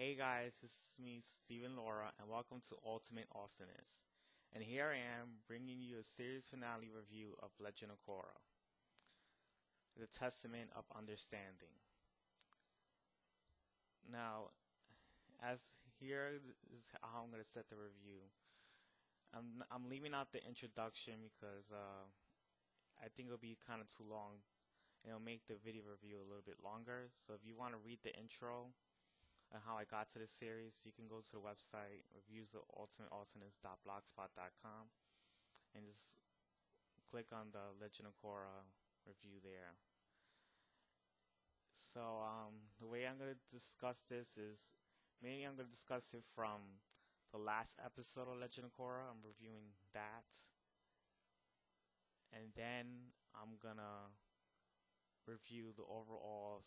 Hey guys, this is me, Steven Laura, and welcome to Ultimate Awesomeness. And here I am bringing you a series finale review of Legend of Korra, the Testament of Understanding. Now, as here is how I'm going to set the review. I'm leaving out the introduction because I think it'll be kind of too long, and it'll make the video review a little bit longer. So if you want to read the intro and how I got to the series, you can go to the website reviewsofultimateawesomeness.blogspot.com and just click on the Legend of Korra review there. So the way I'm going to discuss this is mainly I'm going to discuss it from the last episode of Legend of Korra. I'm reviewing that, and then I'm gonna review the overall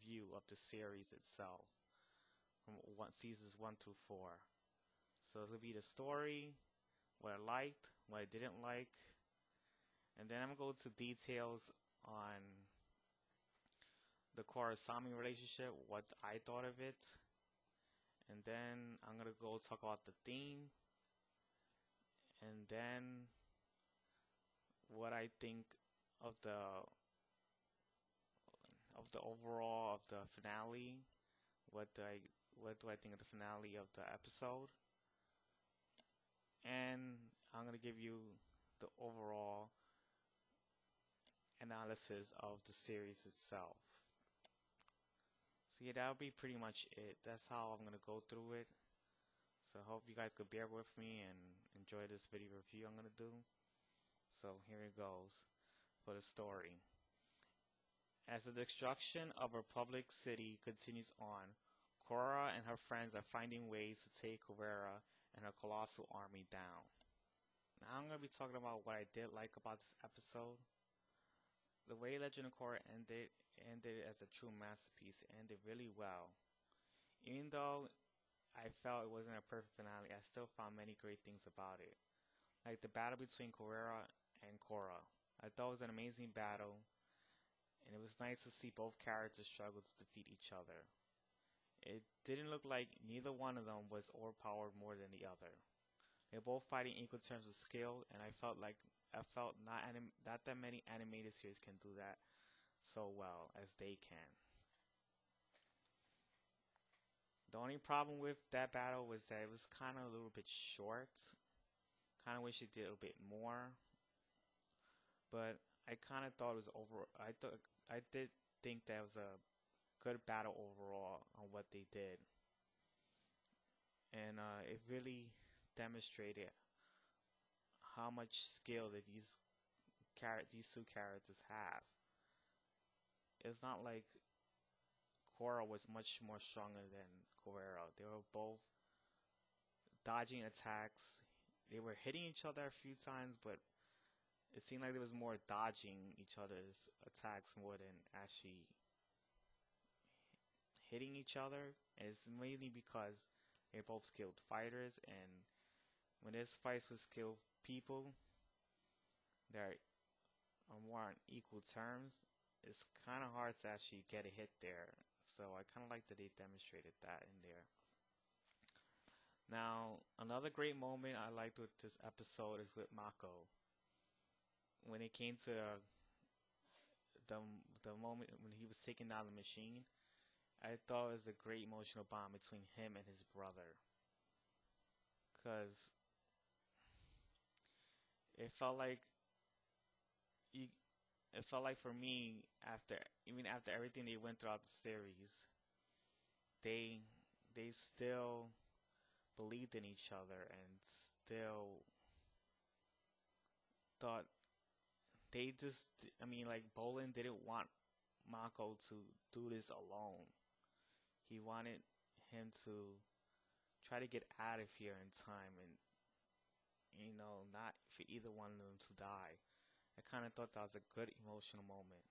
view of the series itself from seasons 1 through 4. So it's gonna be the story, what I liked, what I didn't like, and then I'm gonna go to details on the Korra-Sami relationship, what I thought of it, and then I'm gonna go talk about the theme, and then what I think of the overall of the finale. What do I think of the finale of the episode? And I'm gonna give you the overall analysis of the series itself. So yeah, that'll be pretty much it. That's how I'm gonna go through it. So I hope you guys could bear with me and enjoy this video review I'm gonna do. So here it goes for the story. As the destruction of Republic City continues on, Korra and her friends are finding ways to take Korra and her colossal army down. Now I'm going to be talking about what I did like about this episode. The way Legend of Korra ended as a true masterpiece. It ended really well. Even though I felt it wasn't a perfect finale, I still found many great things about it. Like the battle between Korra and Korra. I thought it was an amazing battle, and it was nice to see both characters struggle to defeat each other. It didn't look like neither one of them was overpowered more than the other. They were both fighting equal terms of skill, and I felt not that many animated series can do that so well as they can. The only problem with that battle was that it was kind of a little bit short. Kind of wish it did a bit more, but I kind of thought it was I did think that was a good battle overall on what they did, and it really demonstrated how much skill that these two characters have. It's not like Korra was much more stronger than Korra. They were both dodging attacks. They were hitting each other a few times, but it seemed like there was more dodging each other's attacks more than actually hitting each other. And it's mainly because they're both skilled fighters, and when there's fights with skilled people that are more on equal terms, it's kind of hard to actually get a hit there. So I kind of like that they demonstrated that in there. Now, another great moment I liked with this episode is with Mako. When it came to the moment when he was taking down the machine, I thought it was a great emotional bond between him and his brother. Cause it felt like for me, even after everything they went throughout the series, they still believed in each other and still thought like Bolin didn't want Mako to do this alone. He wanted him to try to get out of here in time and, not for either one of them to die. I kind of thought that was a good emotional moment.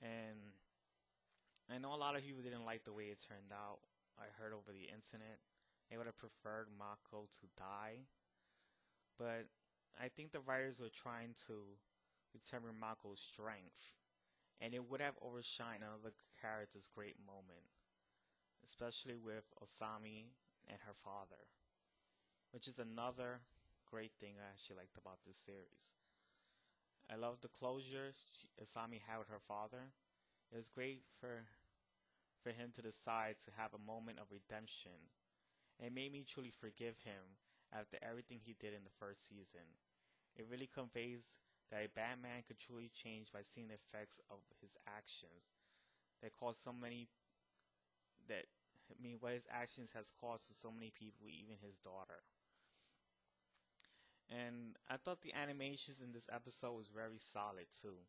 And I know a lot of people didn't like the way it turned out. I heard over the internet they would have preferred Mako to die. But I think the writers were trying to determine Mako's strength, and it would have overshined another character's great moment. especially with Osami and her father, which is another great thing I actually liked about this series. I love the closure Asami had with her father. It was great for him to decide to have a moment of redemption. And it made me truly forgive him after everything he did in the first season. It really conveys that a Batman could truly change by seeing the effects of his actions that caused so many that I mean what his actions has caused to so many people, even his daughter. And I thought the animations in this episode was very solid too.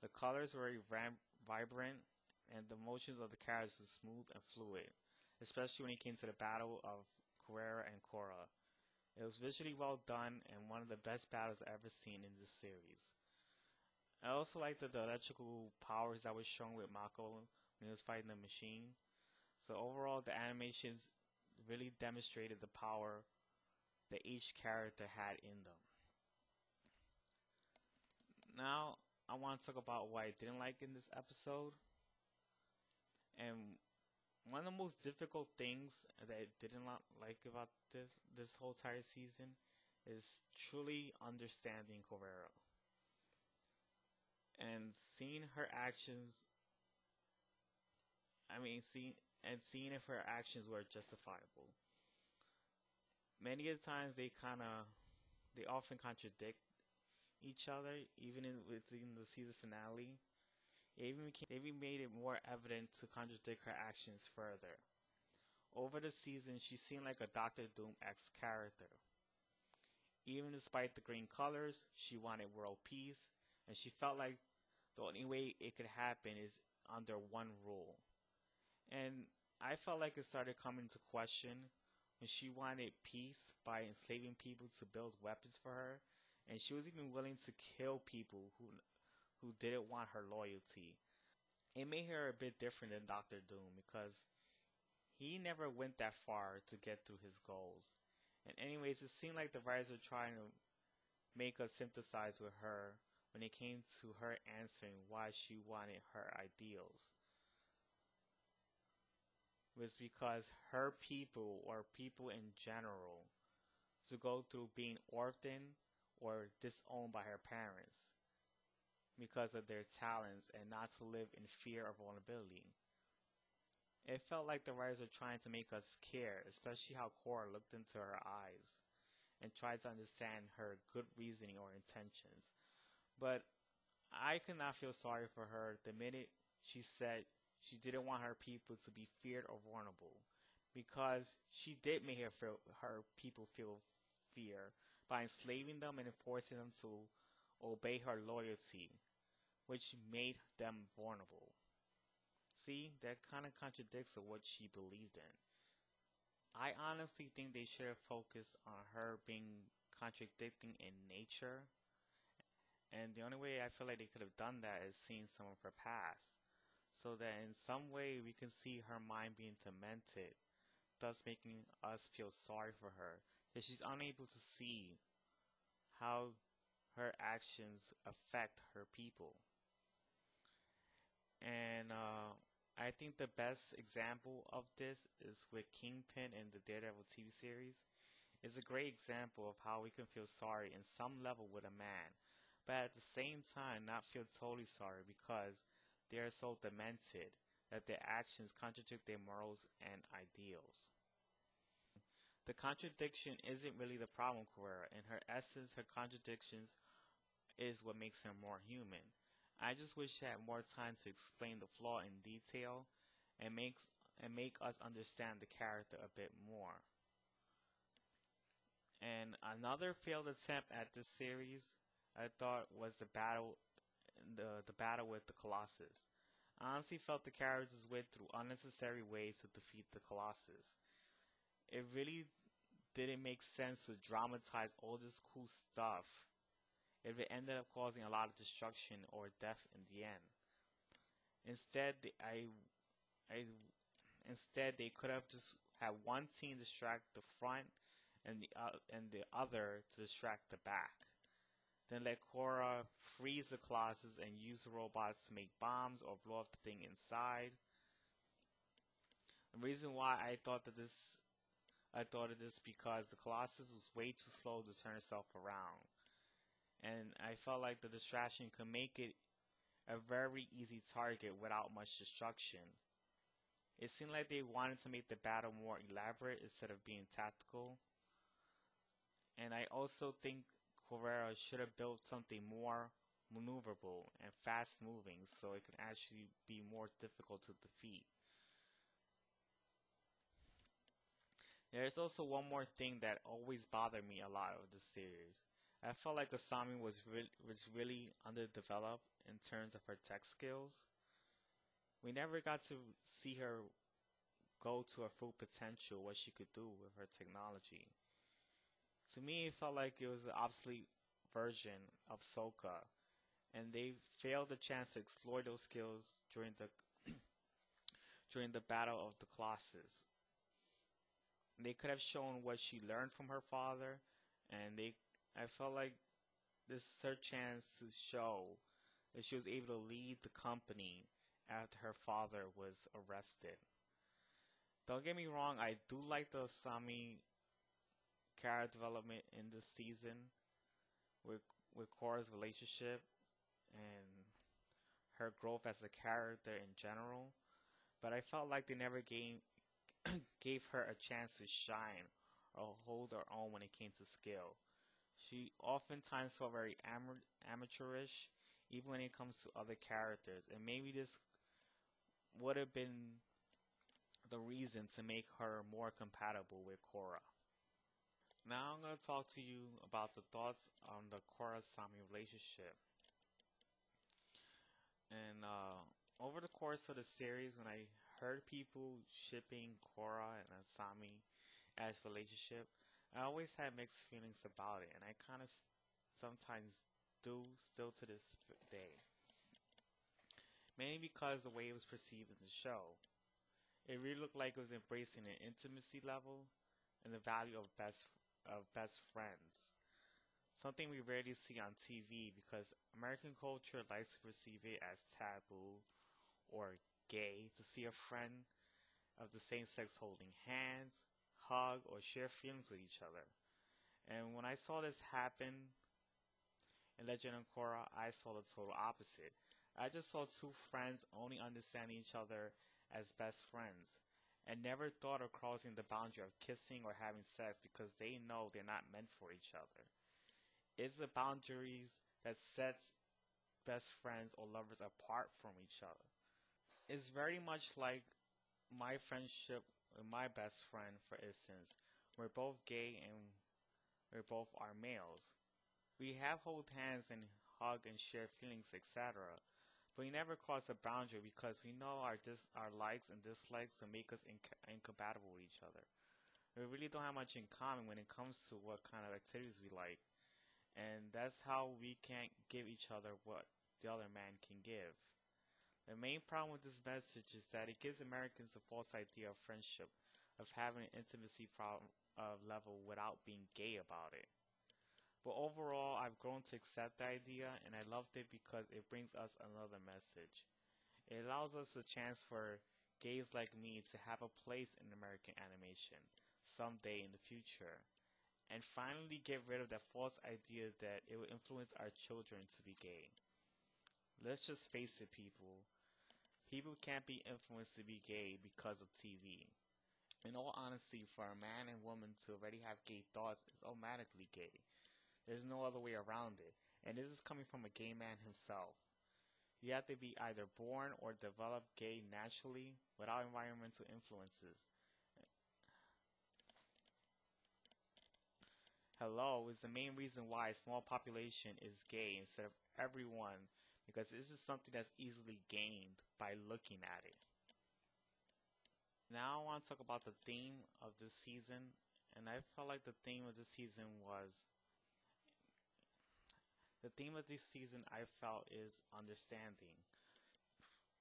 The colors were very vibrant, and the motions of the characters were smooth and fluid, especially when it came to the battle of Korra and Korra. It was visually well done and one of the best battles I've ever seen in this series. I also liked the electrical powers that was shown with Mako when he was fighting the machine. So overall, the animations really demonstrated the power that each character had in them. Now, I want to talk about what I didn't like in this episode. And one of the most difficult things that I didn't like about this whole entire season is truly understanding Korra and seeing her actions. Seeing if her actions were justifiable. Many of the times they often contradict each other, even within the season finale. It even made it more evident to contradict her actions further. Over the season, she seemed like a Doctor Doom X character. Even despite the green colors, she wanted world peace, and she felt like the only way it could happen is under one rule. And I felt like it started coming to question when she wanted peace by enslaving people to build weapons for her, and she was even willing to kill people who didn't want her loyalty. It made her a bit different than Doctor Doom because he never went that far to get through his goals. And anyways, it seemed like the writers were trying to make us sympathize with her when it came to her answering why she wanted her ideals. Was because her people or people in general to go through being orphaned or disowned by her parents because of their talents and not to live in fear or vulnerability. It felt like the writers were trying to make us care, especially how Korra looked into her eyes and tried to understand her good reasoning or intentions. But I could not feel sorry for her the minute she said she didn't want her people to be feared or vulnerable, because she did make her people feel fear by enslaving them and forcing them to obey her loyalty, which made them vulnerable. See, that kind of contradicts what she believed in. I honestly think they should have focused on her being contradicting in nature, and the only way I feel like they could have done that is seeing some of her past, so that in some way we can see her mind being demented, thus making us feel sorry for her, that she's unable to see how her actions affect her people. And I think the best example of this is with Kingpin in the Daredevil TV series. It's a great example of how we can feel sorry in some level with a man, but at the same time not feel totally sorry because they are so demented that their actions contradict their morals and ideals. The contradiction isn't really the problem for her. In her essence, her contradictions is what makes her more human. I just wish she had more time to explain the flaw in detail and make us understand the character a bit more. And another failed attempt at this series, I thought, was the battle with the Colossus. I honestly felt the characters went through unnecessary ways to defeat the Colossus. It really didn't make sense to dramatize all this cool stuff if it ended up causing a lot of destruction or death in the end. Instead, I, instead they could have just had one team distract the front and the other to distract the back. Then let Korra freeze the Colossus and use the robots to make bombs or blow up the thing inside. The reason why I thought of this because the Colossus was way too slow to turn itself around, and I felt like the distraction could make it a very easy target without much destruction. It seemed like they wanted to make the battle more elaborate instead of being tactical, and I also think Korra should have built something more maneuverable and fast moving so it can actually be more difficult to defeat. There's also one more thing that always bothered me a lot of the series. I felt like Asami was really underdeveloped in terms of her tech skills. We never got to see her go to her full potential, what she could do with her technology. To me, it felt like it was an obsolete version of Sokka, and they failed the chance to explore those skills during the Battle of the Colossus. They could have shown what she learned from her father, and they I felt like this is her chance to show that she was able to lead the company after her father was arrested. Don't get me wrong, I do like the Asami character development in this season with with Korra's relationship and her growth as a character in general, but I felt like they never gave her a chance to shine or hold her own when it came to skill. She oftentimes felt very amateurish, even when it comes to other characters, and maybe this would have been the reason to make her more compatible with Korra. Now I'm going to talk to you about the thoughts on the Korra Sami relationship. And over the course of the series, when I heard people shipping Korra and Asami as a relationship, I always had mixed feelings about it, and I kind of sometimes do still to this day. Mainly because the way it was perceived in the show. It really looked like it was embracing an intimacy level and the value of best friends. Something we rarely see on TV because American culture likes to perceive it as taboo or gay to see a friend of the same sex holding hands, hug, or share feelings with each other. And when I saw this happen in Legend of Korra, I saw the total opposite. I just saw two friends only understanding each other as best friends and never thought of crossing the boundary of kissing or having sex because they know they're not meant for each other. It's the boundaries that sets best friends or lovers apart from each other. It's very much like my friendship with my best friend, for instance. We're both gay and we both are males. We have hold hands and hug and share feelings, etc. But we never cross a boundary because we know our likes and dislikes will make us incompatible with each other. We really don't have much in common when it comes to what kind of activities we like, and that's how we can't give each other what the other man can give. The main problem with this message is that it gives Americans a false idea of friendship, of having an intimacy problem level without being gay about it. But overall, I've grown to accept the idea, and I loved it because it brings us another message. It allows us a chance for gays like me to have a place in American animation someday in the future, and finally get rid of that false idea that it will influence our children to be gay. Let's just face it, people. People can't be influenced to be gay because of TV. In all honesty, for a man and woman to already have gay thoughts is automatically gay. There's no other way around it. And this is coming from a gay man himself. You have to be either born or develop gay naturally without environmental influences. Hello is the main reason why a small population is gay instead of everyone, because this is something that's easily gained by looking at it. Now I want to talk about the theme of this season, and I felt like the theme of this season I felt is understanding,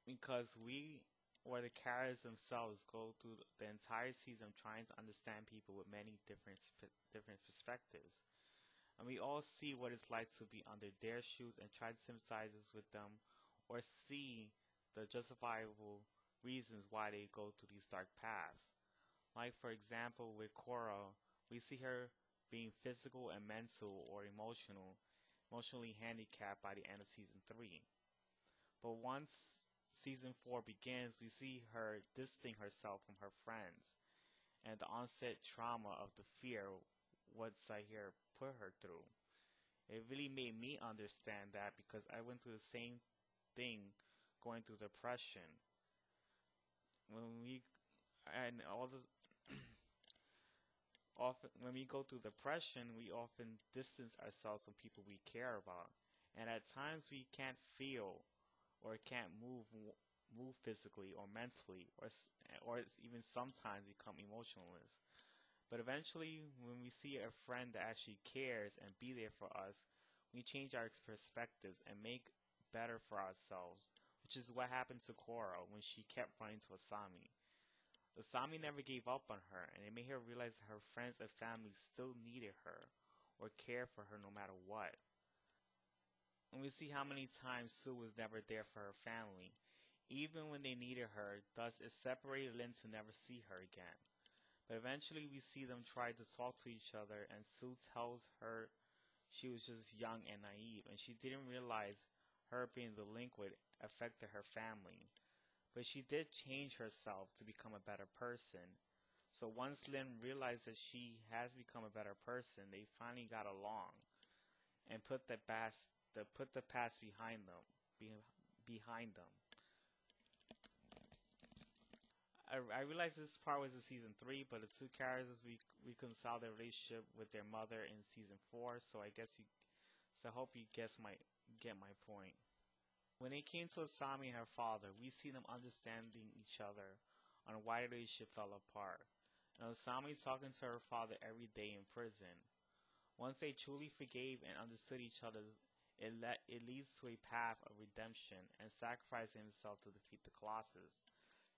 because we or the characters themselves go through the entire season trying to understand people with many different perspectives. And we all see what it's like to be under their shoes and try to sympathize with them or see the justifiable reasons why they go through these dark paths. Like for example, with Korra, we see her being physical and mental or emotionally handicapped by the end of season 3. But once season 4 begins, we see her distancing herself from her friends and the onset trauma of the fear what's I here put her through. It really made me understand that because I went through the same thing going through depression. When we and all the often when we go through depression, we often distance ourselves from people we care about, and at times we can't feel or can't move physically or mentally, or even sometimes become emotionless. But eventually, when we see a friend that actually cares and be there for us, we change our perspectives and make better for ourselves, which is what happened to Korra when she kept running to Asami. Asami never gave up on her, and it made her realize that her friends and family still needed her or cared for her no matter what. And we see how many times Sue was never there for her family, even when they needed her, thus it separated Lynn to never see her again. But eventually we see them try to talk to each other, and Sue tells her she was just young and naive, and she didn't realize her being delinquent affected her family. But she did change herself to become a better person. So once Lynn realized that she has become a better person, they finally got along and put the past behind them. I realized this part was in season 3, but the two characters reconciled their relationship with their mother in season 4. So I hope you get my point. When it came to Asami and her father, we see them understanding each other on why the relationship fell apart. And Asami talking to her father every day in prison. Once they truly forgave and understood each other, it leads to a path of redemption and sacrificing himself to defeat the Colossus.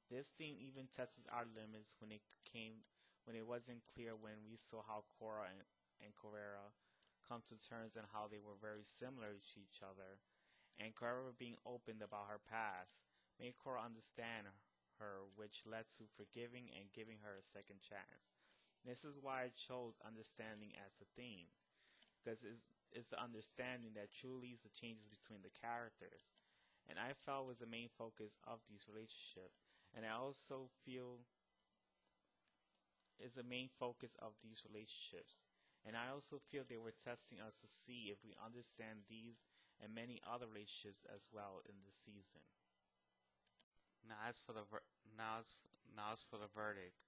This theme even tests our limits when it wasn't clear when we saw how Korra and Korra come to terms and how they were very similar to each other, and Korra being open about her past made Korra understand her, which led to forgiving and giving her a second chance. This is why I chose understanding as the theme, because it's the understanding that truly leads the changes between the characters, and I felt was the main focus of these relationships, and I also feel is the main focus of these relationships. And I also feel they were testing us to see if we understand these and many other relationships as well in this season. Now as for the now as for the verdict,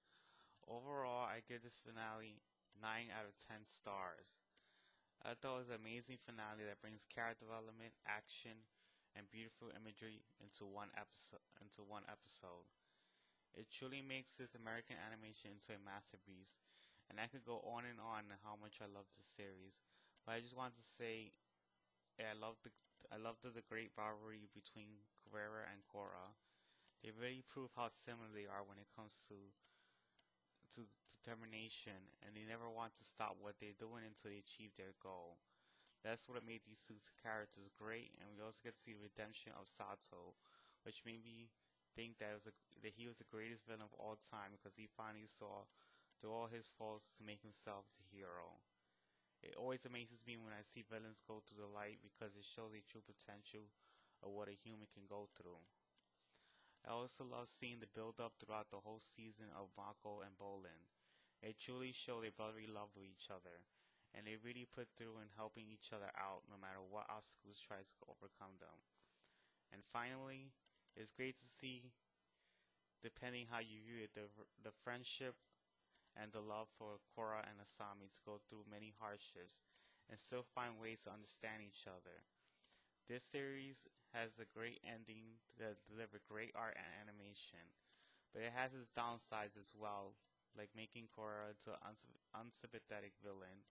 overall I give this finale 9 out of 10 stars. I thought it was an amazing finale that brings character development, action, and beautiful imagery into one episode. It truly makes this American animation into a masterpiece, and I could go on and on how much I love this series. But I just want to say I loved the great rivalry between Guerrera and Korra. They really prove how similar they are when it comes to determination, and they never want to stop what they're doing until they achieve their goal. That's what made these two characters great, and we also get to see the redemption of Sato, which made me think that he was the greatest villain of all time because he finally saw through all his faults to make himself the hero. It always amazes me when I see villains go through the light because it shows the true potential of what a human can go through. I also love seeing the build up throughout the whole season of Mako and Bolin. They truly show their brotherly love with each other, and they really put through in helping each other out no matter what obstacles tries to overcome them. And finally, it's great to see, depending how you view it, the friendship and the love for Korra and Asami to go through many hardships and still find ways to understand each other. This series has a great ending that delivered great art and animation, but it has its downsides as well, like making Korra into an unsympathetic villain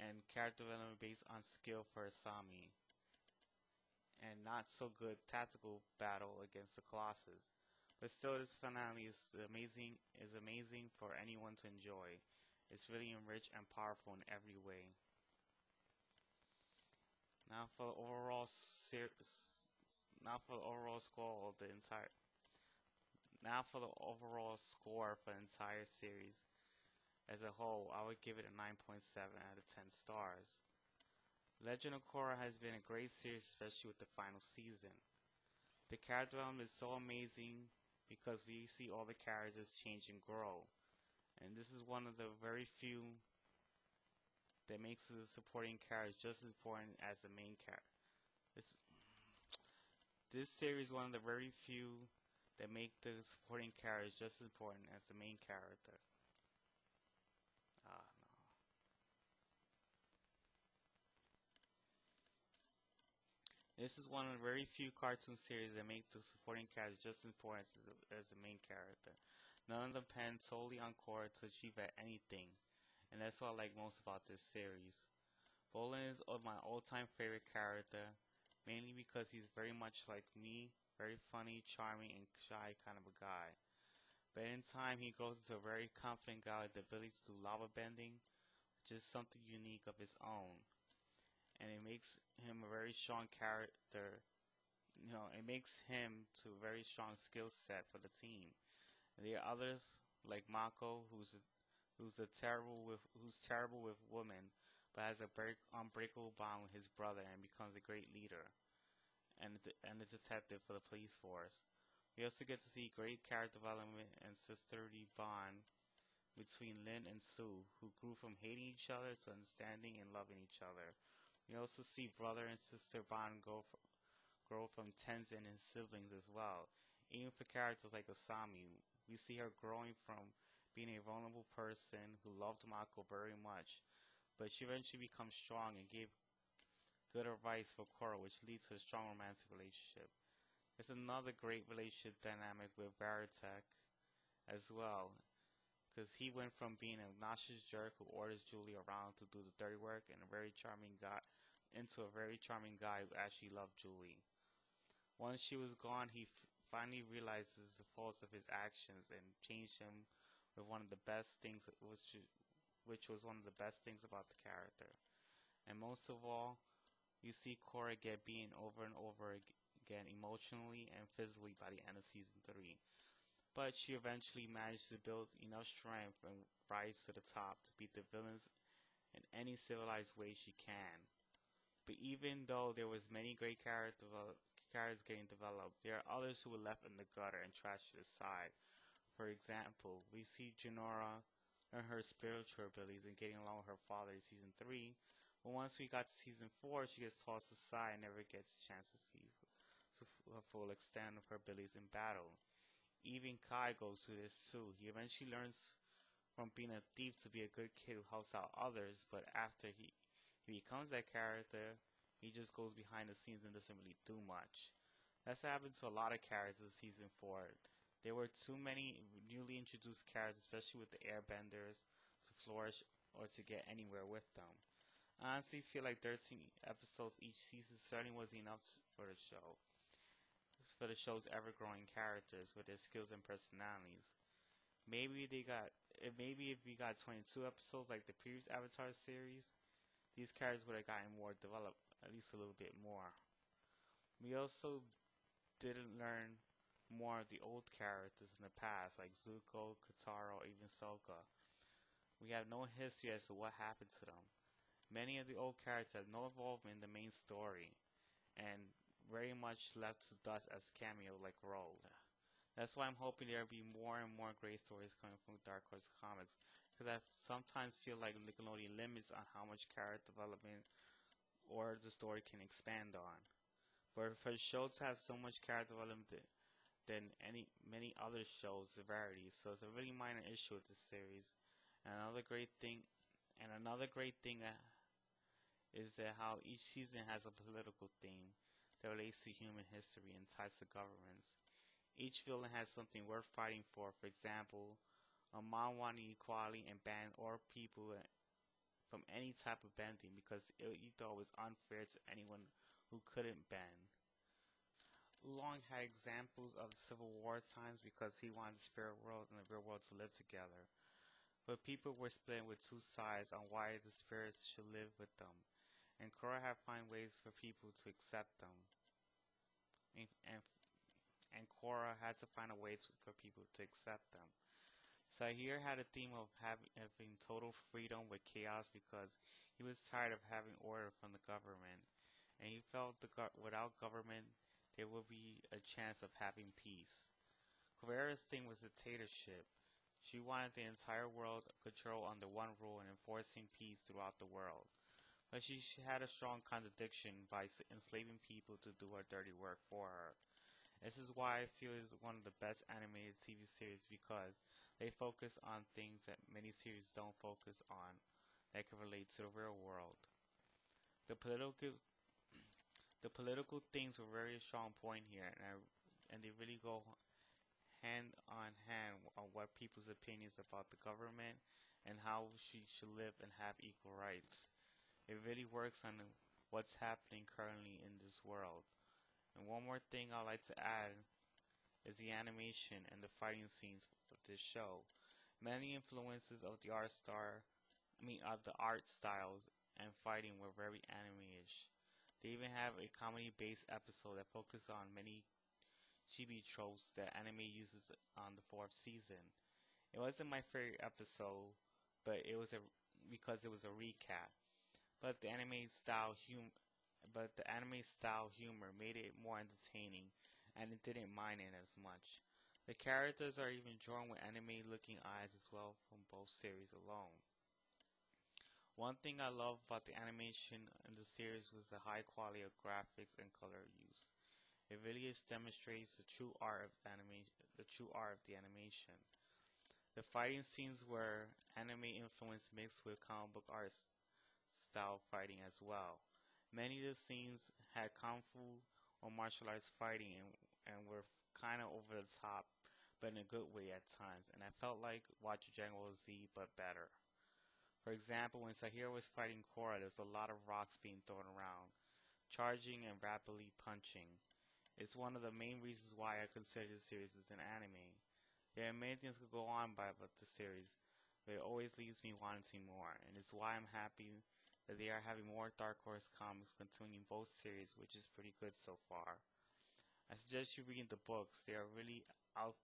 and character development based on skill for Asami, and not so good tactical battle against the Colossus. But still, this finale is amazing for anyone to enjoy. It's really enriched and powerful in every way. Now for the overall ser- now for the overall score of the entire Now for the overall score for the entire series as a whole, I would give it a 9.7 out of 10 stars. Legend of Korra has been a great series, especially with the final season. The character development is so amazing because we see all the characters change and grow. And this is one of the very few that makes the supporting characters just as important as the main character. This, this series is one of the very few that make the supporting characters just as important as the main character. No. This is one of the very few cartoon series that make the supporting characters just as important as the main character. None of them depend solely on Korra to achieve at anything, and that's what I like most about this series. Bolin is my all-time favorite character, mainly because he's very much like me, very funny, charming, and shy kind of a guy. But in time, he grows into a very confident guy with the ability to do lava bending, which is something unique of his own. And it makes him a very strong character. It makes him to a very strong skill set for the team. And there are others like Mako, who's terrible with women, but has a unbreakable bond with his brother and becomes a great leader and a detective for the police force. We also get to see great character development and sisterly bond between Lin and Sue, who grew from hating each other to understanding and loving each other. We also see brother and sister bond grow from Tenzin and his siblings as well. Even for characters like Asami, we see her growing from being a vulnerable person who loved Mako very much, but she eventually becomes strong and gave good advice for Korra, which leads to a strong romantic relationship. There's another great relationship dynamic with Baratek as well, because he went from being an obnoxious jerk who orders Julie around to do the dirty work and a very charming guy into a very charming guy who actually loved Julie. Once she was gone, he finally realizes the faults of his actions and changed him with one of the best things, which was one of the best things about the character. And most of all, you see Korra get beaten over and over again emotionally and physically by the end of season 3. But she eventually managed to build enough strength and rise to the top to beat the villains in any civilized way she can. But even though there was many great characters getting developed, there are others who were left in the gutter and trashed to the side. For example, we see Junora learn her spiritual abilities and getting along with her father in season 3, but once we got to season 4, she gets tossed aside and never gets a chance to see the full extent of her abilities in battle. Even Kai goes through this too. He eventually learns from being a thief to be a good kid who helps out others, but after he becomes that character, he just goes behind the scenes and doesn't really do much. That's what happened to a lot of characters in season 4. There were too many newly introduced characters, especially with the airbenders, to flourish or to get anywhere with them. I honestly feel like 13 episodes each season certainly was enough for the show. For the show's ever-growing characters with their skills and personalities. Maybe if we got 22 episodes like the previous Avatar series, these characters would have gotten more developed, at least a little bit more. We also didn't learn more of the old characters in the past, like Zuko, Katara, or even Sokka. We have no history as to what happened to them. Many of the old characters have no involvement in the main story, and very much left to dust as cameo like role. That's why I'm hoping there'll be more and more great stories coming from Dark Horse Comics, because I sometimes feel like Nickelodeon limits on how much character development or the story can expand on. But for the show to have so much character development than many other shows, the variety, so it's a really minor issue with this series. And another great thing is that how each season has a political theme that relates to human history and types of governments. Each villain has something worth fighting for. For example, a mom wanting equality and banned all people from any type of bending because he thought it was unfair to anyone who couldn't bend. Oolong had examples of Civil War times because he wanted the spirit world and the real world to live together. But people were split with two sides on why the spirits should live with them, and Korra had to find ways for people to accept them. And, and, and Korra had to find a way for people to accept them. Sahir had a theme of having total freedom with chaos because he was tired of having order from the government, and he felt without government there would be a chance of having peace. Korra's thing was dictatorship. She wanted the entire world controlled under one rule and enforcing peace throughout the world. But she had a strong contradiction by enslaving people to do her dirty work for her. This is why I feel it's one of the best animated TV series because they focus on things that many series don't focus on that can relate to the real world. The political the political things were very strong point here, and they really go hand on hand on what people's opinions about the government and how she should live and have equal rights. It really works on what's happening currently in this world. And one more thing I'd like to add is the animation and the fighting scenes of this show. Many influences of the art styles and fighting were very anime-ish. They even have a comedy-based episode that focuses on many chibi tropes that anime uses on the fourth season. It wasn't my favorite episode, but because it was a recap. But the anime style humor made it more entertaining, and it didn't mind it as much. The characters are even drawn with anime looking eyes as well from both series alone. One thing I love about the animation in the series was the high quality of graphics and color use. It really demonstrates the true art of the animation. The fighting scenes were anime influence mixed with comic book art style fighting as well. Many of the scenes had kung fu or martial arts fighting and were kind of over the top, but in a good way at times. And I felt like watching Dragon Ball Z, but better. For example, when Sahir was fighting Korra, there's a lot of rocks being thrown around, charging and rapidly punching. It's one of the main reasons why I consider this series as an anime. There are many things to go on about the series, but it always leaves me wanting more, and it's why I'm happy that they are having more Dark Horse comics continuing both series, which is pretty good so far. I suggest you read the books. They are really out.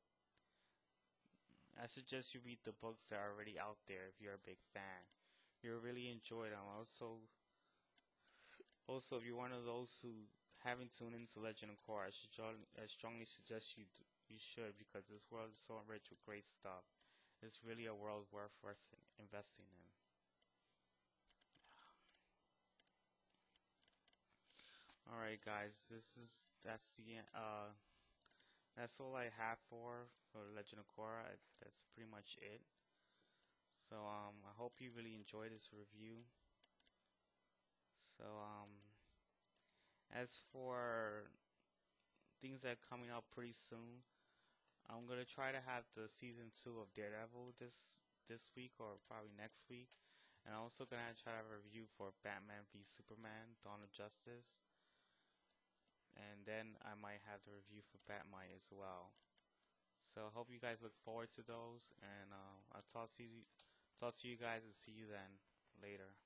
I suggest you read the books that are already out there if you're a big fan. You'll really enjoy them. Also, if you're one of those who haven't tuned into Legend of Korra, I strongly suggest you should because this world is so rich with great stuff. It's really a world worth investing in. All right, guys. That's all I have for Legend of Korra. That's pretty much it. So I hope you really enjoyed this review. So as for things that are coming out pretty soon, I'm gonna try to have the season 2 of Daredevil this week or probably next week, and I'm also gonna try to have a review for Batman v Superman: Dawn of Justice, and then I might have the review for Batman as well. So I hope you guys look forward to those, and I'll talk to you guys and see you then later.